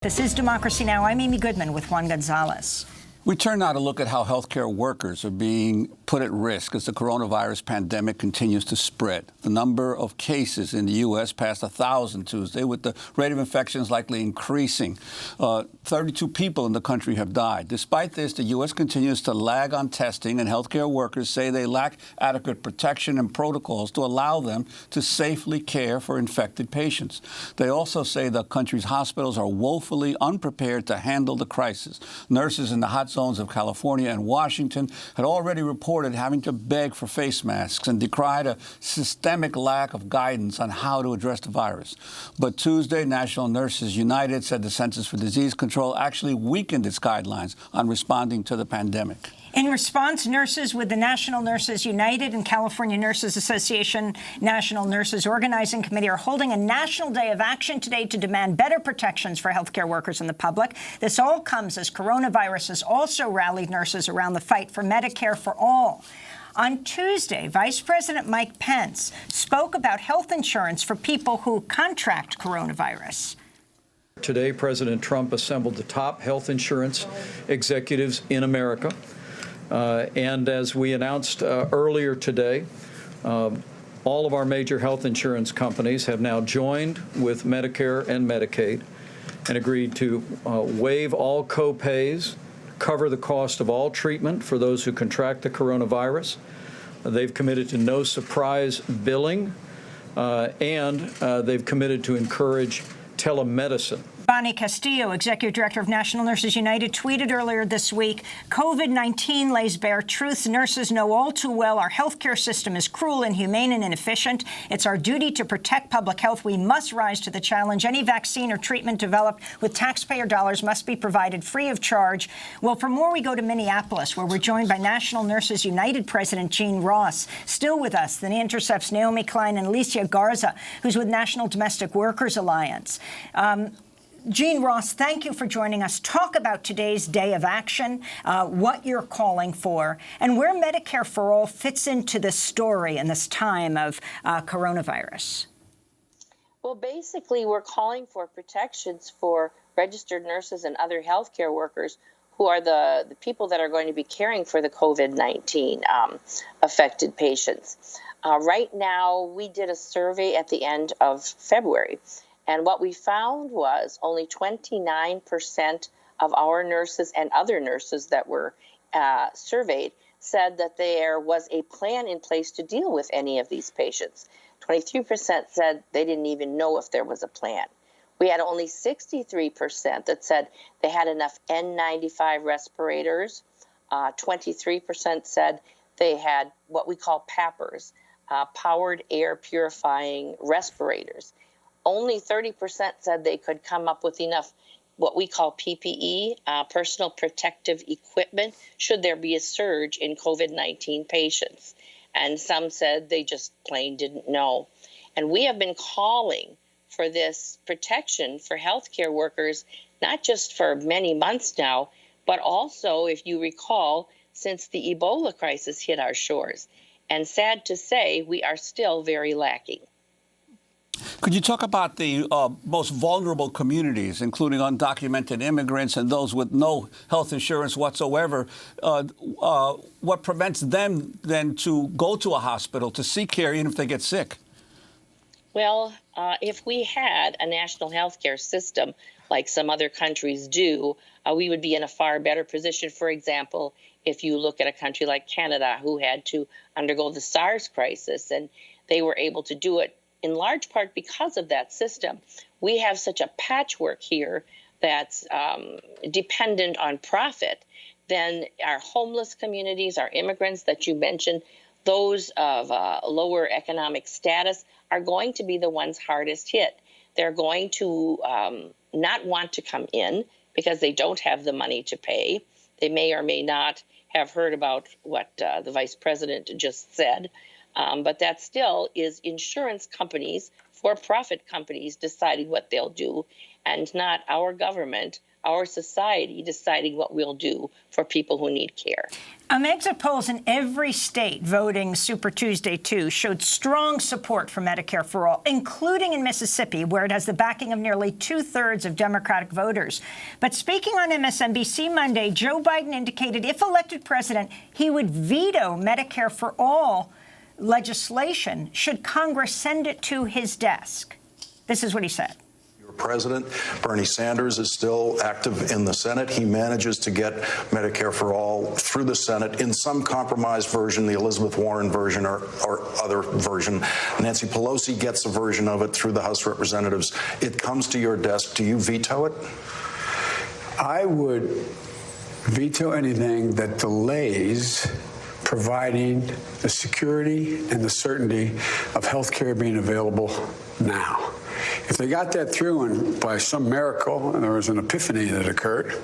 This is Democracy Now! I'm Amy Goodman with Juan Gonzalez. We turn now to look at how healthcare workers are being put at risk as the coronavirus pandemic continues to spread. The number of cases in the U.S. passed 1,000 Tuesday, with the rate of infections likely increasing. 32 people in the country have died. Despite this, the U.S. continues to lag on testing, and healthcare workers say they lack adequate protection and protocols to allow them to safely care for infected patients. They also say the country's hospitals are woefully unprepared to handle the crisis. Nurses in the hot zones of California and Washington had already reported having to beg for face masks and decried a systemic lack of guidance on how to address the virus. But Tuesday, National Nurses United said the Centers for Disease Control actually weakened its guidelines on responding to the pandemic. In response, nurses with the National Nurses United and California Nurses Association National Nurses Organizing Committee are holding a national day of action today to demand better protections for healthcare workers and the public. This all comes as coronavirus has also rallied nurses around the fight for Medicare for all. On Tuesday, Vice President Mike Pence spoke about health insurance for people who contract coronavirus. Today, President Trump assembled the top health insurance executives in America. And as we announced earlier today, all of our major health insurance companies have now joined with Medicare and Medicaid and agreed to waive all co-pays, cover the cost of all treatment for those who contract the coronavirus. They've committed to no surprise billing, and they've committed to encourage telemedicine. Bonnie Castillo, Executive Director of National Nurses United, tweeted earlier this week, COVID-19 lays bare truths nurses know all too well. Our healthcare system is cruel, inhumane, and inefficient. It's our duty to protect public health. We must rise to the challenge. Any vaccine or treatment developed with taxpayer dollars must be provided free of charge. Well, for more, we go to Minneapolis, where we're joined by National Nurses United President Jean Ross. Still with us, the Intercept's Naomi Klein and Alicia Garza, who's with National Domestic Workers Alliance. Jean Ross, thank you for joining us. Talk about today's day of action, what you're calling for, and where Medicare for All fits into this story in this time of coronavirus. Well, basically, we're calling for protections for registered nurses and other healthcare workers who are the people that are going to be caring for the COVID-19 affected patients. Right now, we did a survey at the end of February. And what we found was only 29% of our nurses and other nurses that were surveyed said that there was a plan in place to deal with any of these patients. 23% said they didn't even know if there was a plan. We had only 63% that said they had enough N95 respirators. 23% said they had what we call PAPRs, powered air purifying respirators. Only 30% said they could come up with enough what we call PPE, personal protective equipment, should there be a surge in COVID-19 patients. And some said they just plain didn't know. And we have been calling for this protection for healthcare workers, not just for many months now, but also, if you recall, since the Ebola crisis hit our shores. And sad to say, we are still very lacking. Could you talk about the most vulnerable communities, including undocumented immigrants and those with no health insurance whatsoever? What prevents them then to go to a hospital to seek care, even if they get sick? Well, if we had a national health care system like some other countries do, we would be in a far better position. For example, if you look at a country like Canada, who had to undergo the SARS crisis, and they were able to do it in large part because of that system. We have such a patchwork here that's dependent on profit. Then our homeless communities, our immigrants that you mentioned, those of lower economic status are going to be the ones hardest hit. They're going to not want to come in because they don't have the money to pay. They may or may not have heard about what the vice president just said. But that still is insurance companies for-profit companies deciding what they'll do, and not our government, our society deciding what we'll do for people who need care. Exit polls in every state voting Super Tuesday 2 showed strong support for Medicare for All, including in Mississippi, where it has the backing of nearly 2/3 of Democratic voters. But speaking on MSNBC Monday, Joe Biden indicated if elected president, he would veto Medicare for All legislation should Congress send it to his desk. This is what he said. President Bernie Sanders is still active in the Senate. He manages to get Medicare for All through the Senate in some compromised version, the Elizabeth Warren version or other version. Nancy Pelosi gets a version of it through the House of Representatives. It comes to your desk. Do you veto it? I would veto anything that delays providing the security and the certainty of health care being available now. If they got that through and by some miracle, and there was an epiphany that occurred,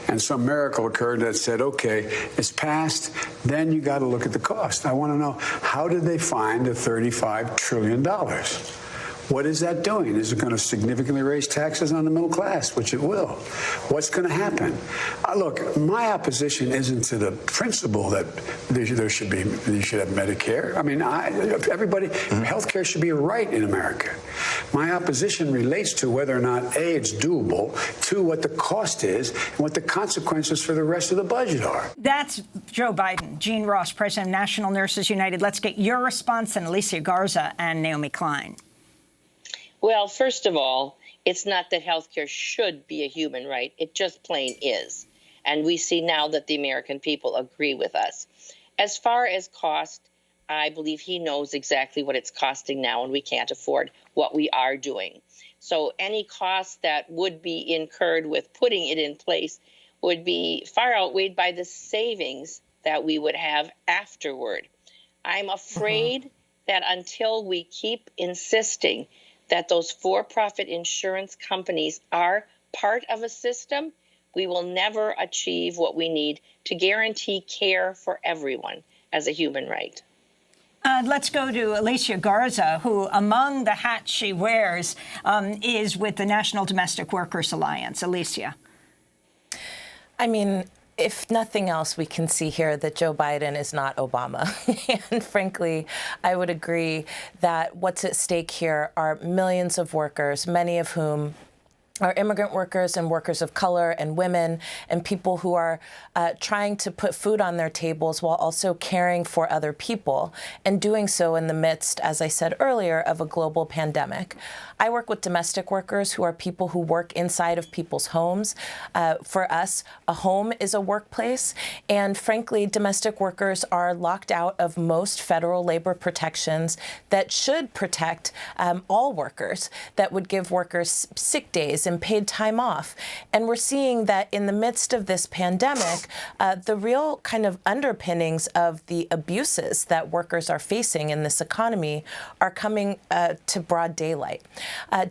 and some miracle occurred that said, okay, it's passed, then you got to look at the cost. I want to know, how did they find the $35 trillion? What is that doing? Is it going to significantly raise taxes on the middle class, which it will? What's going to happen? Look, my opposition isn't to the principle that you should have Medicare. I mean, everybody, health care should be a right in America. My opposition relates to whether or not, A, it's doable, two, what the cost is, and what the consequences for the rest of the budget are. That's Joe Biden. Jean Ross, president of National Nurses United. Let's get your response, and Alicia Garza and Naomi Klein. Well, first of all, it's not that healthcare should be a human right. It just plain is. And we see now that the American people agree with us. As far as cost, I believe he knows exactly what it's costing now, and we can't afford what we are doing. So any costs that would be incurred with putting it in place would be far outweighed by the savings that we would have afterward. I'm afraid that until we keep insisting that those for-profit insurance companies are part of a system, we will never achieve what we need to guarantee care for everyone as a human right. Let's go to Alicia Garza, who, among the hats she wears, is with the National Domestic Workers Alliance. Alicia. I mean, if nothing else, we can see here that Joe Biden is not Obama. And frankly, I would agree that what's at stake here are millions of workers, many of whom are immigrant workers and workers of color and women and people who are trying to put food on their tables while also caring for other people, and doing so in the midst, as I said earlier, of a global pandemic. I work with domestic workers who are people who work inside of people's homes. For us, a home is a workplace. And frankly, domestic workers are locked out of most federal labor protections that should protect all workers, that would give workers sick days and paid time off. And we're seeing that in the midst of this pandemic, the real kind of underpinnings of the abuses that workers are facing in this economy are coming to broad daylight.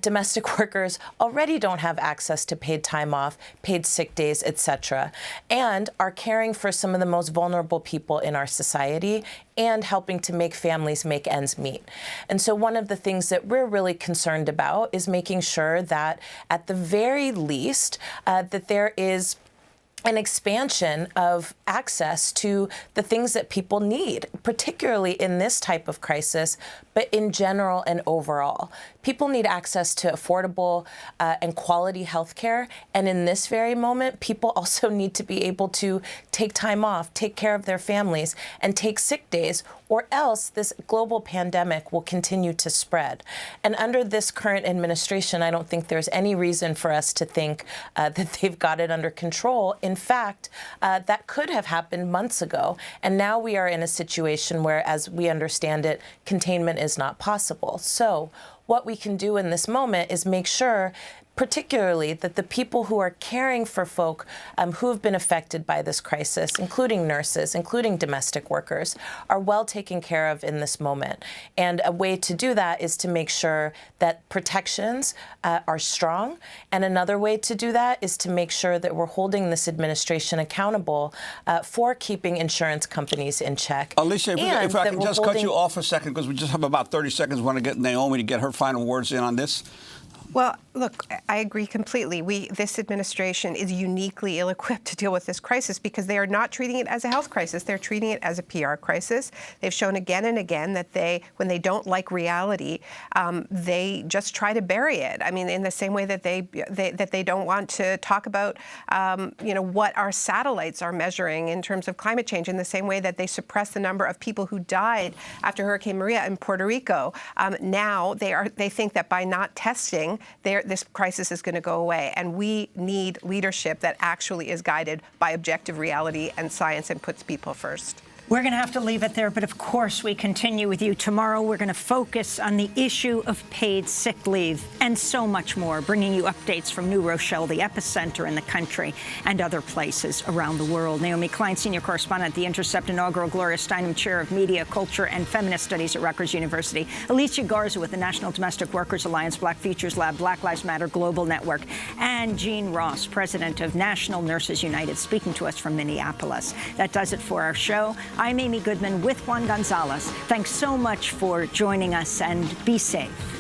Domestic workers already don't have access to paid time off, paid sick days, etc., and are caring for some of the most vulnerable people in our society and helping to make families make ends meet. And so one of the things that we're really concerned about is making sure that at the very least that there is an expansion of access to the things that people need, particularly in this type of crisis, but in general and overall. People need access to affordable and quality health care. And in this very moment, people also need to be able to take time off, take care of their families, and take sick days, or else this global pandemic will continue to spread. And under this current administration, I don't think there's any reason for us to think that they've got it under control. In fact, that could have happened months ago. And now we are in a situation where, as we understand it, containment is not possible. So what we can do in this moment is make sure, particularly, that the people who are caring for folk who have been affected by this crisis, including nurses, including domestic workers, are well taken care of in this moment. And a way to do that is to make sure that protections are strong. And another way to do that is to make sure that we're holding this administration accountable for keeping insurance companies in check. Alicia, if I can just cut you off a second, because we just have about 30 seconds. We want to get Naomi to get her final words in on this? Well, look, I agree completely. This administration is uniquely ill-equipped to deal with this crisis because they are not treating it as a health crisis. They're treating it as a PR crisis. They've shown again and again that when they don't like reality, they just try to bury it. I mean, in the same way that they don't want to talk about, what our satellites are measuring in terms of climate change. In the same way that they suppress the number of people who died after Hurricane Maria in Puerto Rico. Now they think that by not testing, this crisis is going to go away. And we need leadership that actually is guided by objective reality and science and puts people first. We're going to have to leave it there, but of course we continue with you. Tomorrow we're going to focus on the issue of paid sick leave and so much more, bringing you updates from New Rochelle, the epicenter in the country, and other places around the world. Naomi Klein, senior correspondent at The Intercept, inaugural. Gloria Steinem, chair of media, culture, and feminist studies at Rutgers University. Alicia Garza with the National Domestic Workers Alliance, Black Futures Lab, Black Lives Matter Global Network, and Jean Ross, president of National Nurses United, speaking to us from Minneapolis. That does it for our show. I'm Amy Goodman with Juan Gonzalez. Thanks so much for joining us, and be safe.